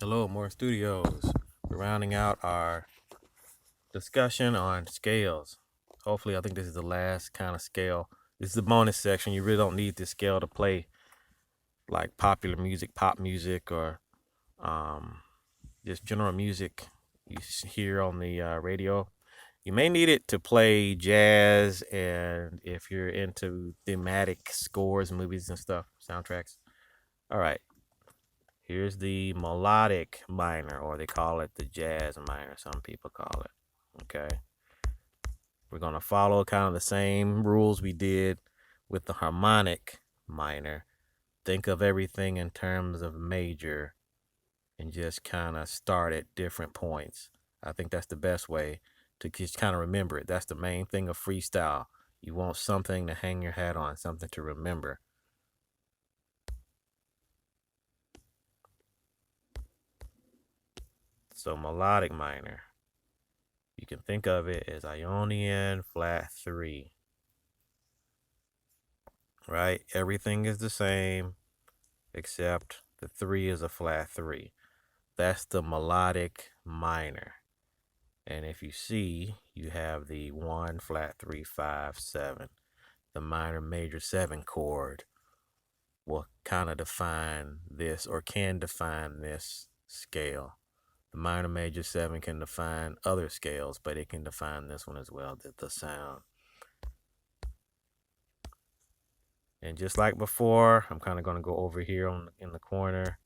Hello, More Studios. We're rounding out our discussion on scales. Hopefully, I think this is the last kind of scale. This is the bonus section. You really don't need this scale to play like popular music, pop music, or um, just general music you hear on the radio. You may need it to play jazz, and if you're into thematic scores, movies, and stuff, soundtracks. All right. Here's the melodic minor, or they call it the jazz minor, some people call it. Okay. We're going to follow kind of the same rules we did with the harmonic minor. Think of everything in terms of major and just kind of start at different points. I think that's the best way to just kind of remember it. That's the main thing of freestyle. You want something to hang your hat on, something to remember. So melodic minor, you can think of it as Ionian flat 3, right? Everything is the same except the 3 is a flat 3. That's the melodic minor. And if you see, you have the 1 flat 3 5 7. The minor major 7 chord will kind of define this, or can define this scale. The minor major 7 can define other scales, but it can define this one as well, the sound. And just like before, I'm kind of going to go over here in the corner.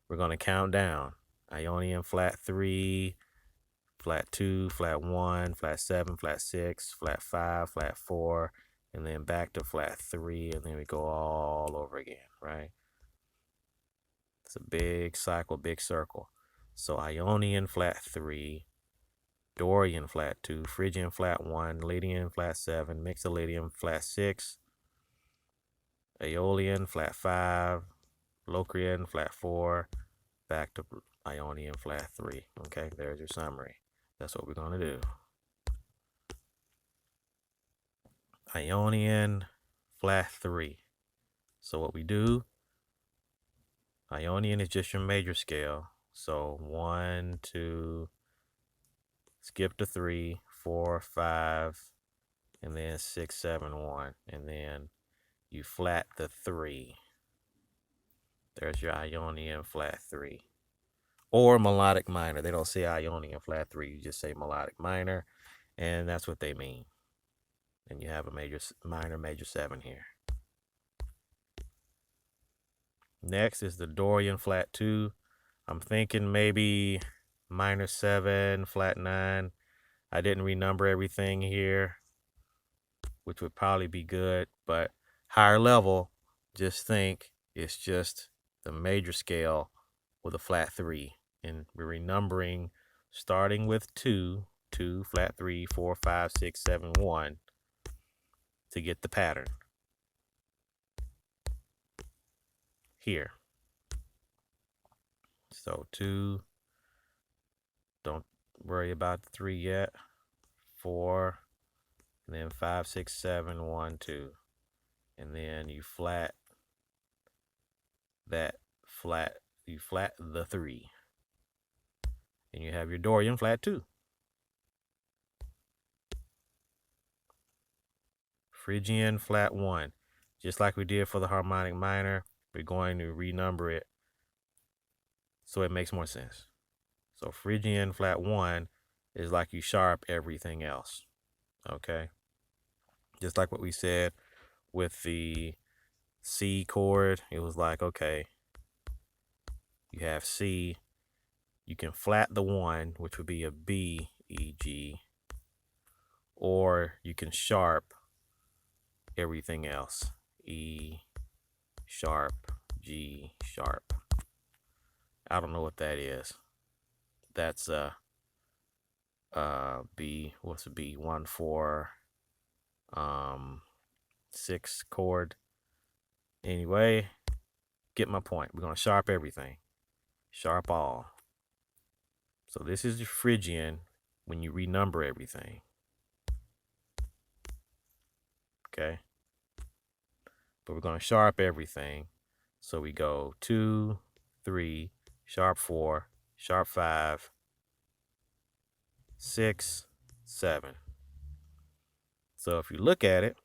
We're going to count down. Ionian flat 3, flat 2, flat 1, flat 7, flat 6, flat 5, flat 4, and then back to flat 3, and then we go all over again, right? It's a big cycle, big circle. So Ionian flat 3, Dorian flat 2, Phrygian flat 1, Lydian flat 7, Lydian flat 6, Aeolian flat 5, Locrian flat 4, back to Ionian flat 3. Okay, there's your summary. That's what we're going to do. Ionian flat 3. So what we do, Ionian is just your major scale. So 1, 2, skip to 3, 4, 5, and then 6, 7, 1. And then you flat the 3. There's your Ionian flat 3. Or melodic minor. They don't say Ionian flat 3. You just say melodic minor. And that's what they mean. And you have a minor major 7 here. Next is the Dorian flat 2. I'm thinking maybe minor 7, flat 9. I didn't renumber everything here, which would probably be good, but higher level, just think it's just the major scale with a flat 3. And we're renumbering starting with 2, flat 3, 4, 5, 6, 7, 1 to get the pattern here. So 2, don't worry about the 3 yet, 4, and then 5, 6, 7, 1, 2. And then you flat that flat, you flat the 3. And you have your Dorian flat 2. Phrygian flat 1. Just like we did for the harmonic minor, we're going to renumber it so it makes more sense. So Phrygian flat 1 is like you sharp everything else. Okay? Just like what we said with the C chord, it was like, okay, you have C, you can flat the 1, which would be a B, E, G, or you can sharp everything else. E, sharp, G, sharp. I don't know what that is. That's B, what's a B? 1, 4, 6 chord. Anyway, get my point. We're going to sharp everything. Sharp all. So this is the Phrygian when you renumber everything. Okay? But we're going to sharp everything. So we go 2, 3, sharp 4, sharp 5, 6, 7. So if you look at it,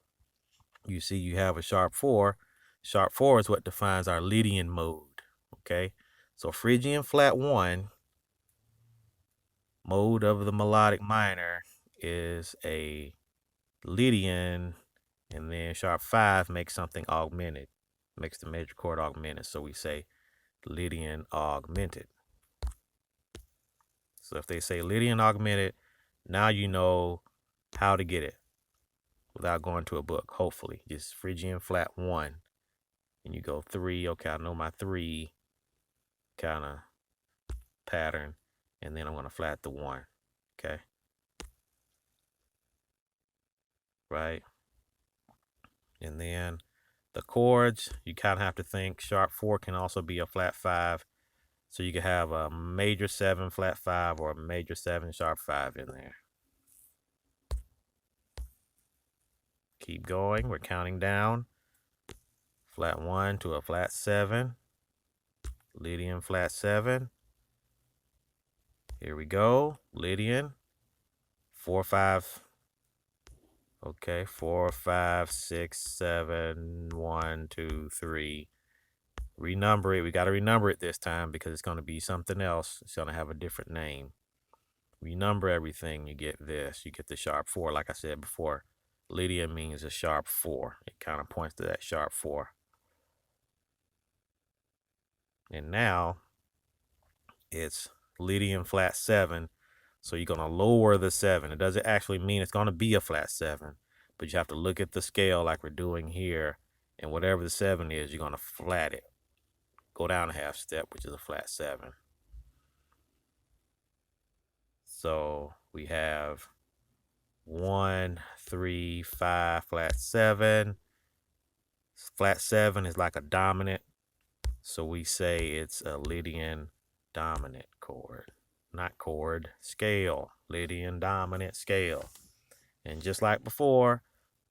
you see you have a sharp 4. Sharp 4 is what defines our Lydian mode. Okay, so Phrygian flat 1, mode of the melodic minor, is a Lydian, and then sharp 5 makes something augmented, makes the major chord augmented. So we say Lydian Augmented. So if they say Lydian Augmented, now you know how to get it without going to a book, hopefully. Just Phrygian flat 1, and you go 3. Okay, I know my 3 kind of pattern, and then I'm going to flat the 1. Okay, right? And then the chords, you kind of have to think sharp 4 can also be a flat 5. So you can have a major 7 flat 5 or a major 7 sharp 5 in there. Keep going. We're counting down. Flat 1 to a flat 7. Lydian flat 7. Here we go. Lydian. 4, 5. Okay, 4, 5, 6, 7, 1, 2, 3. Renumber it. We got to renumber it this time because it's going to be something else. It's going to have a different name. Renumber everything. You get this. You get the sharp 4. Like I said before, Lydian means a sharp 4. It kind of points to that sharp 4. And now it's Lydian flat 7. So you're going to lower the 7. It doesn't actually mean it's going to be a flat 7, but you have to look at the scale like we're doing here. And whatever the 7 is, you're going to flat it. Go down a half step, which is a flat 7. So we have 1, 3, 5, flat 7. Flat 7 is like a dominant. So we say it's a Lydian dominant chord. Not chord, scale. Lydian dominant scale. And just like before,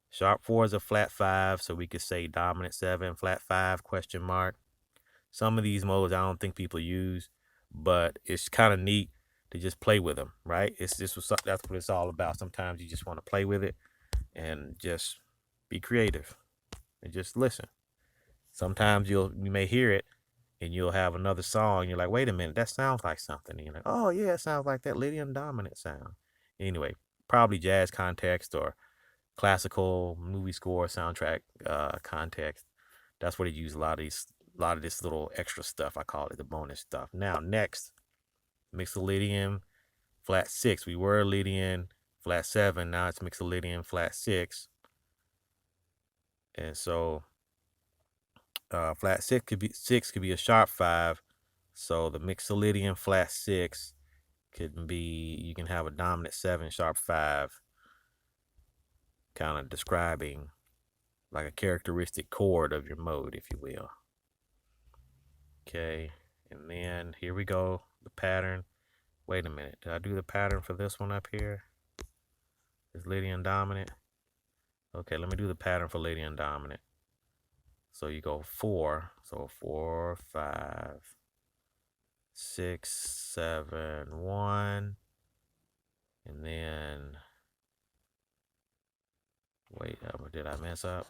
sharp 4 is a flat 5. So we could say dominant 7, flat 5, question mark. Some of these modes I don't think people use, but it's kind of neat to just play with them, right? That's what it's all about. Sometimes you just want to play with it and just be creative and just listen. Sometimes you may hear it and you'll have another song. You're like, wait a minute, that sounds like something. And you're like, oh yeah, it sounds like that Lydian dominant sound. Anyway, probably jazz context or classical movie score soundtrack context. That's where they use a lot of this little extra stuff. I call it the bonus stuff. Now, next, Mixolydian flat 6. We were Lydian flat 7. Now it's Mixolydian flat 6. And so flat 6 could be a sharp 5. So the Mixolydian flat 6 could be, you can have a dominant 7 sharp 5, kind of describing like a characteristic chord of your mode, if you will. Okay, and then here we go, the pattern. Wait a minute, did I do the pattern for this one up here? Is Lydian dominant? Okay, let me do the pattern for Lydian dominant. So you go 4, so 4, 5, 6, 7, 1, and then, wait, did I mess up?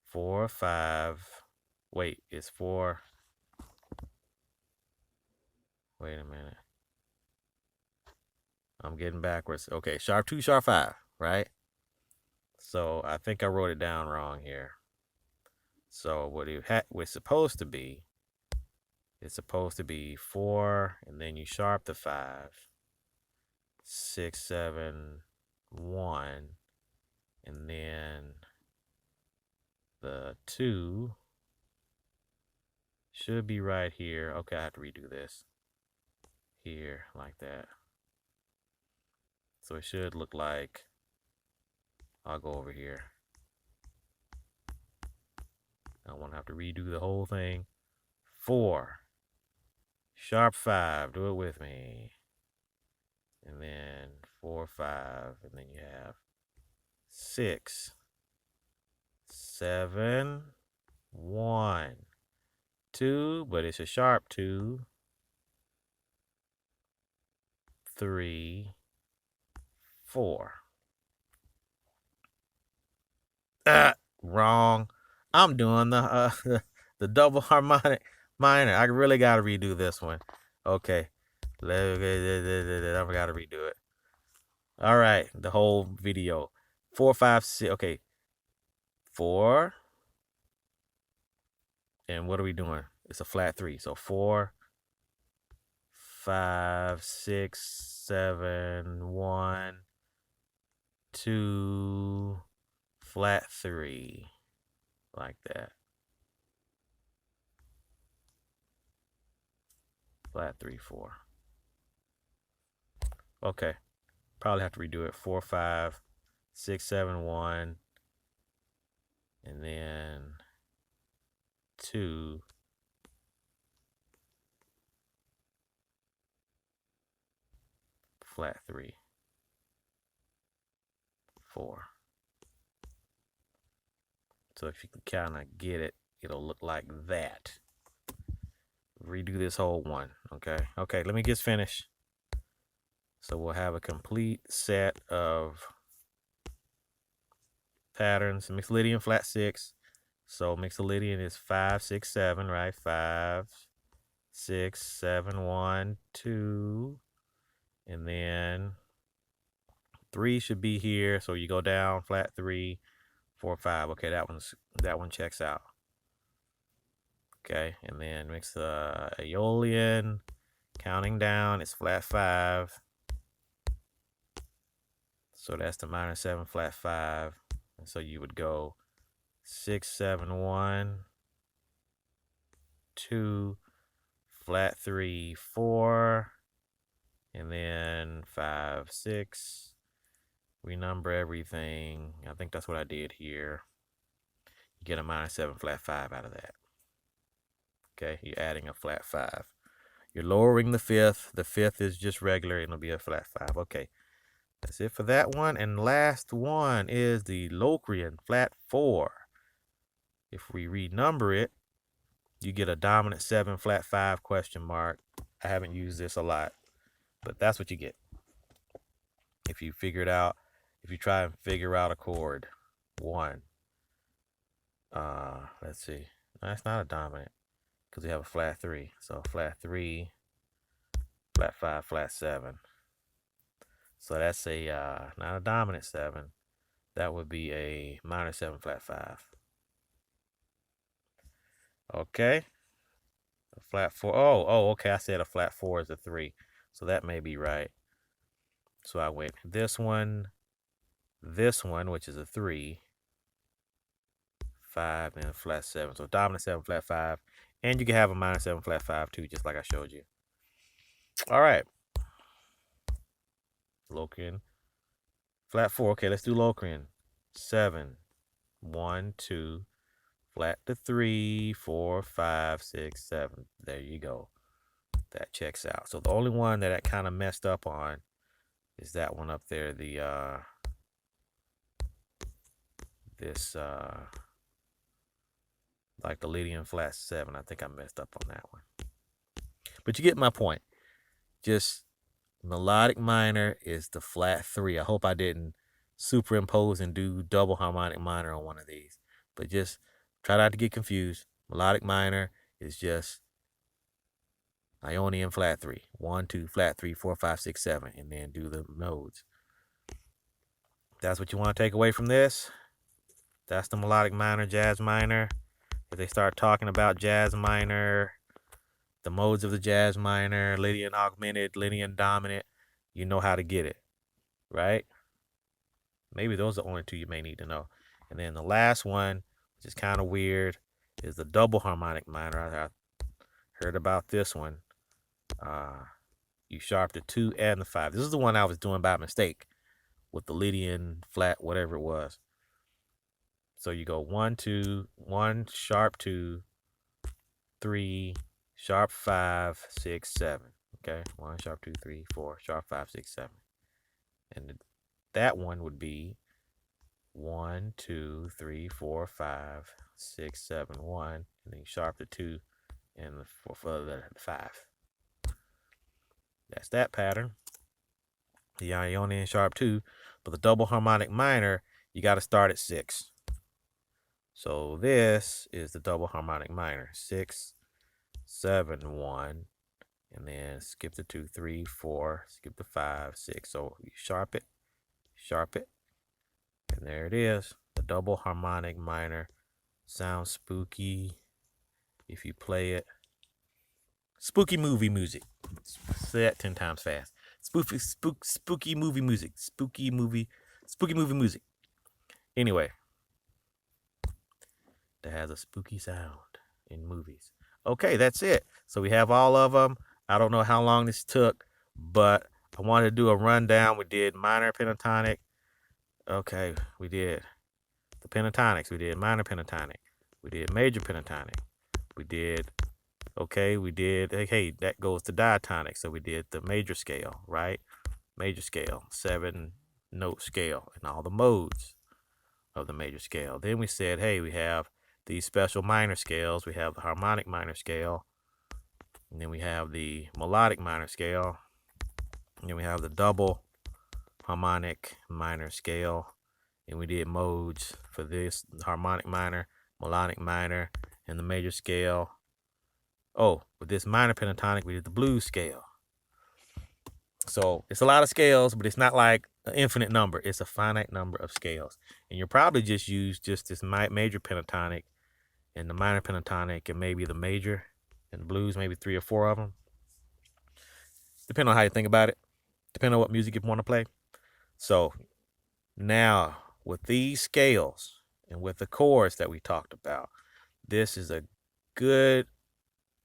4, 5, wait, it's 4, wait a minute. I'm getting backwards. Okay, sharp 2, sharp 5, right? So I think I wrote it down wrong here. So what it's supposed to be, it's supposed to be 4, and then you sharp the 5, 6, 7, 1, and then the 2 should be right here. Okay, I have to redo this. Here, like that. So it should look like, I'll go over here. I don't want to have to redo the whole thing. 4, sharp 5, do it with me. And then 4, 5, and then you have 6, 7, 1. 2, but it's a sharp 2, 3, 4. Wrong. I'm doing the double harmonic minor. I really got to redo this one. Okay. I got to redo it. All right. The whole video. 4, 5, 6. Okay. 4. And what are we doing? It's a flat 3. So 4, 5, 6, 7, 1, 2, flat 3. Like that. Flat 3, 4. Okay. Probably have to redo it. 4, 5, 6, 7, 1. And then 2. Flat 3, 4. So if you can kind of get it, it'll look like that. Redo this whole one. Okay. Okay. Let me just finish. So we'll have a complete set of patterns. Mixed Lydian flat 6. So mixed Lydian is 5, 6, 7, right? 5, 6, 7, 1, 2. And then 3 should be here. So you go down, flat 3, 4, 5. Okay, that one checks out. Okay, and then mix the Aeolian, counting down, it's flat 5. So that's the minor 7, flat 5. And so you would go 6, 7, 1, 2, flat 3, 4, and then 5, 6. Renumber everything. I think that's what I did here. You get a minor 7, flat 5 out of that. Okay, you're adding a flat 5. You're lowering the 5th. The 5th is just regular, and it'll be a flat 5. Okay, that's it for that one. And last one is the Locrian, flat 4. If we renumber it, you get a dominant 7, flat 5, question mark. I haven't used this a lot, but that's what you get. If you figure it out, if you try and figure out a chord, 1. Let's see. No, that's not a dominant because we have a flat 3. So flat 3, flat 5, flat 7. So that's a not a dominant 7. That would be a minor 7, flat 5. Okay. A flat 4. Oh, okay. I said a flat 4 is a 3. So that may be right. So I went this one, which is a 3, 5, and flat 7. So dominant 7, flat 5. And you can have a minor 7, flat 5 too, just like I showed you. All right. Locrian. Flat 4. Okay, let's do Locrian. 7, 1, 2, flat to 3, 4, 5, 6, 7. There you go. That checks out. So the only one that I kind of messed up on is that one up there. Like the Lydian flat 7. I think I messed up on that one. But you get my point. Just melodic minor is the flat 3. I hope I didn't superimpose and do double harmonic minor on one of these. But just try not to get confused. Melodic minor is just Ionian flat 3. 1, 2, flat 3, 4, 5, 6, 7. And then do the modes. That's what you want to take away from this. That's the melodic minor, jazz minor. If they start talking about jazz minor, the modes of the jazz minor, Lydian Augmented, Lydian Dominant, you know how to get it, right? Maybe those are the only 2 you may need to know. And then the last one, which is kind of weird, is the double harmonic minor. I heard about this one. You sharp the 2 and the 5. This is the one I was doing by mistake with the Lydian flat, whatever it was. So you go 1, 2, 1, sharp 2, 3, sharp 5, 6, 7. Okay, 1, sharp 2, 3, 4, sharp 5, 6, 7. And that one would be 1, 2, 3, 4, 5, 6, 7, 1. And then you sharp the 2, and for the 5. That's that pattern. The Ionian sharp 2, but the double harmonic minor, you got to start at 6. So this is the double harmonic minor, 6, 7, 1, and then skip the 2, 3, 4, skip the 5, 6. So you sharp it, and there it is, the double harmonic minor. Sounds spooky if you play it. Spooky movie music. Say that 10 times fast. Spooky movie music. Spooky movie music. Anyway, that has a spooky sound in movies. Okay, that's it. So we have all of them. I don't know how long this took, but I wanted to do a rundown. We did minor pentatonic. Okay, we did the pentatonics. We did minor pentatonic. We did major pentatonic. We did, hey, that goes to diatonic. So we did the major scale, right? Major scale, 7-note scale, and all the modes of the major scale. Then we said, hey, we have these special minor scales. We have the harmonic minor scale, and then we have the melodic minor scale, and then we have the double harmonic minor scale, and we did modes for this: harmonic minor, melodic minor, and the major scale. Oh, with this minor pentatonic, we did the blues scale. So it's a lot of scales, but it's not like an infinite number. It's a finite number of scales. And you'll probably just use just this major pentatonic and the minor pentatonic and maybe the major and the blues, maybe 3 or 4 of them. Depending on how you think about it. Depending on what music you want to play. So now with these scales and with the chords that we talked about, this is a good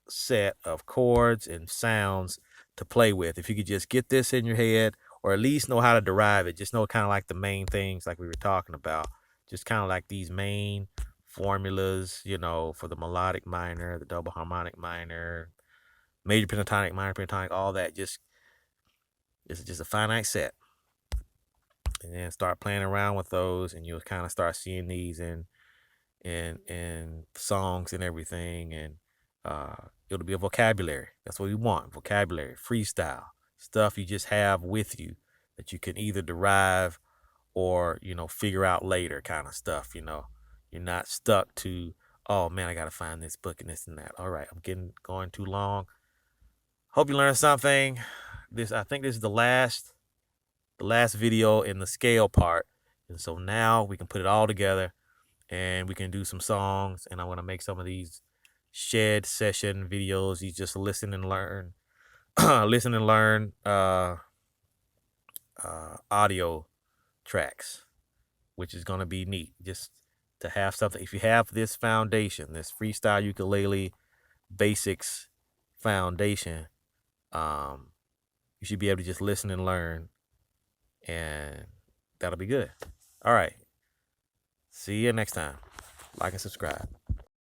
set of chords and sounds to play with. If you could just get this in your head, or at least know how to derive it, just know kind of like the main things like we were talking about, just kind of like these main formulas, for the melodic minor, the double harmonic minor, major pentatonic, minor pentatonic, all that. It's just a finite set, and then start playing around with those, and you'll kind of start seeing these in songs and everything, and it'll be a vocabulary. That's what we want. Vocabulary, freestyle, stuff you just have with you that you can either derive or, figure out later kind of stuff, You're not stuck to, oh man, I got to find this book and this and that. All right, I'm going too long. Hope you learned something. I think this is the last video in the scale part. And so now we can put it all together and we can do some songs, and I'm going to make some of these shed session videos. You just listen and learn audio tracks, which is going to be neat, just to have something. If you have this foundation, this freestyle ukulele basics foundation, you should be able to just listen and learn, and that'll be good. All right, see you next time. Like and subscribe.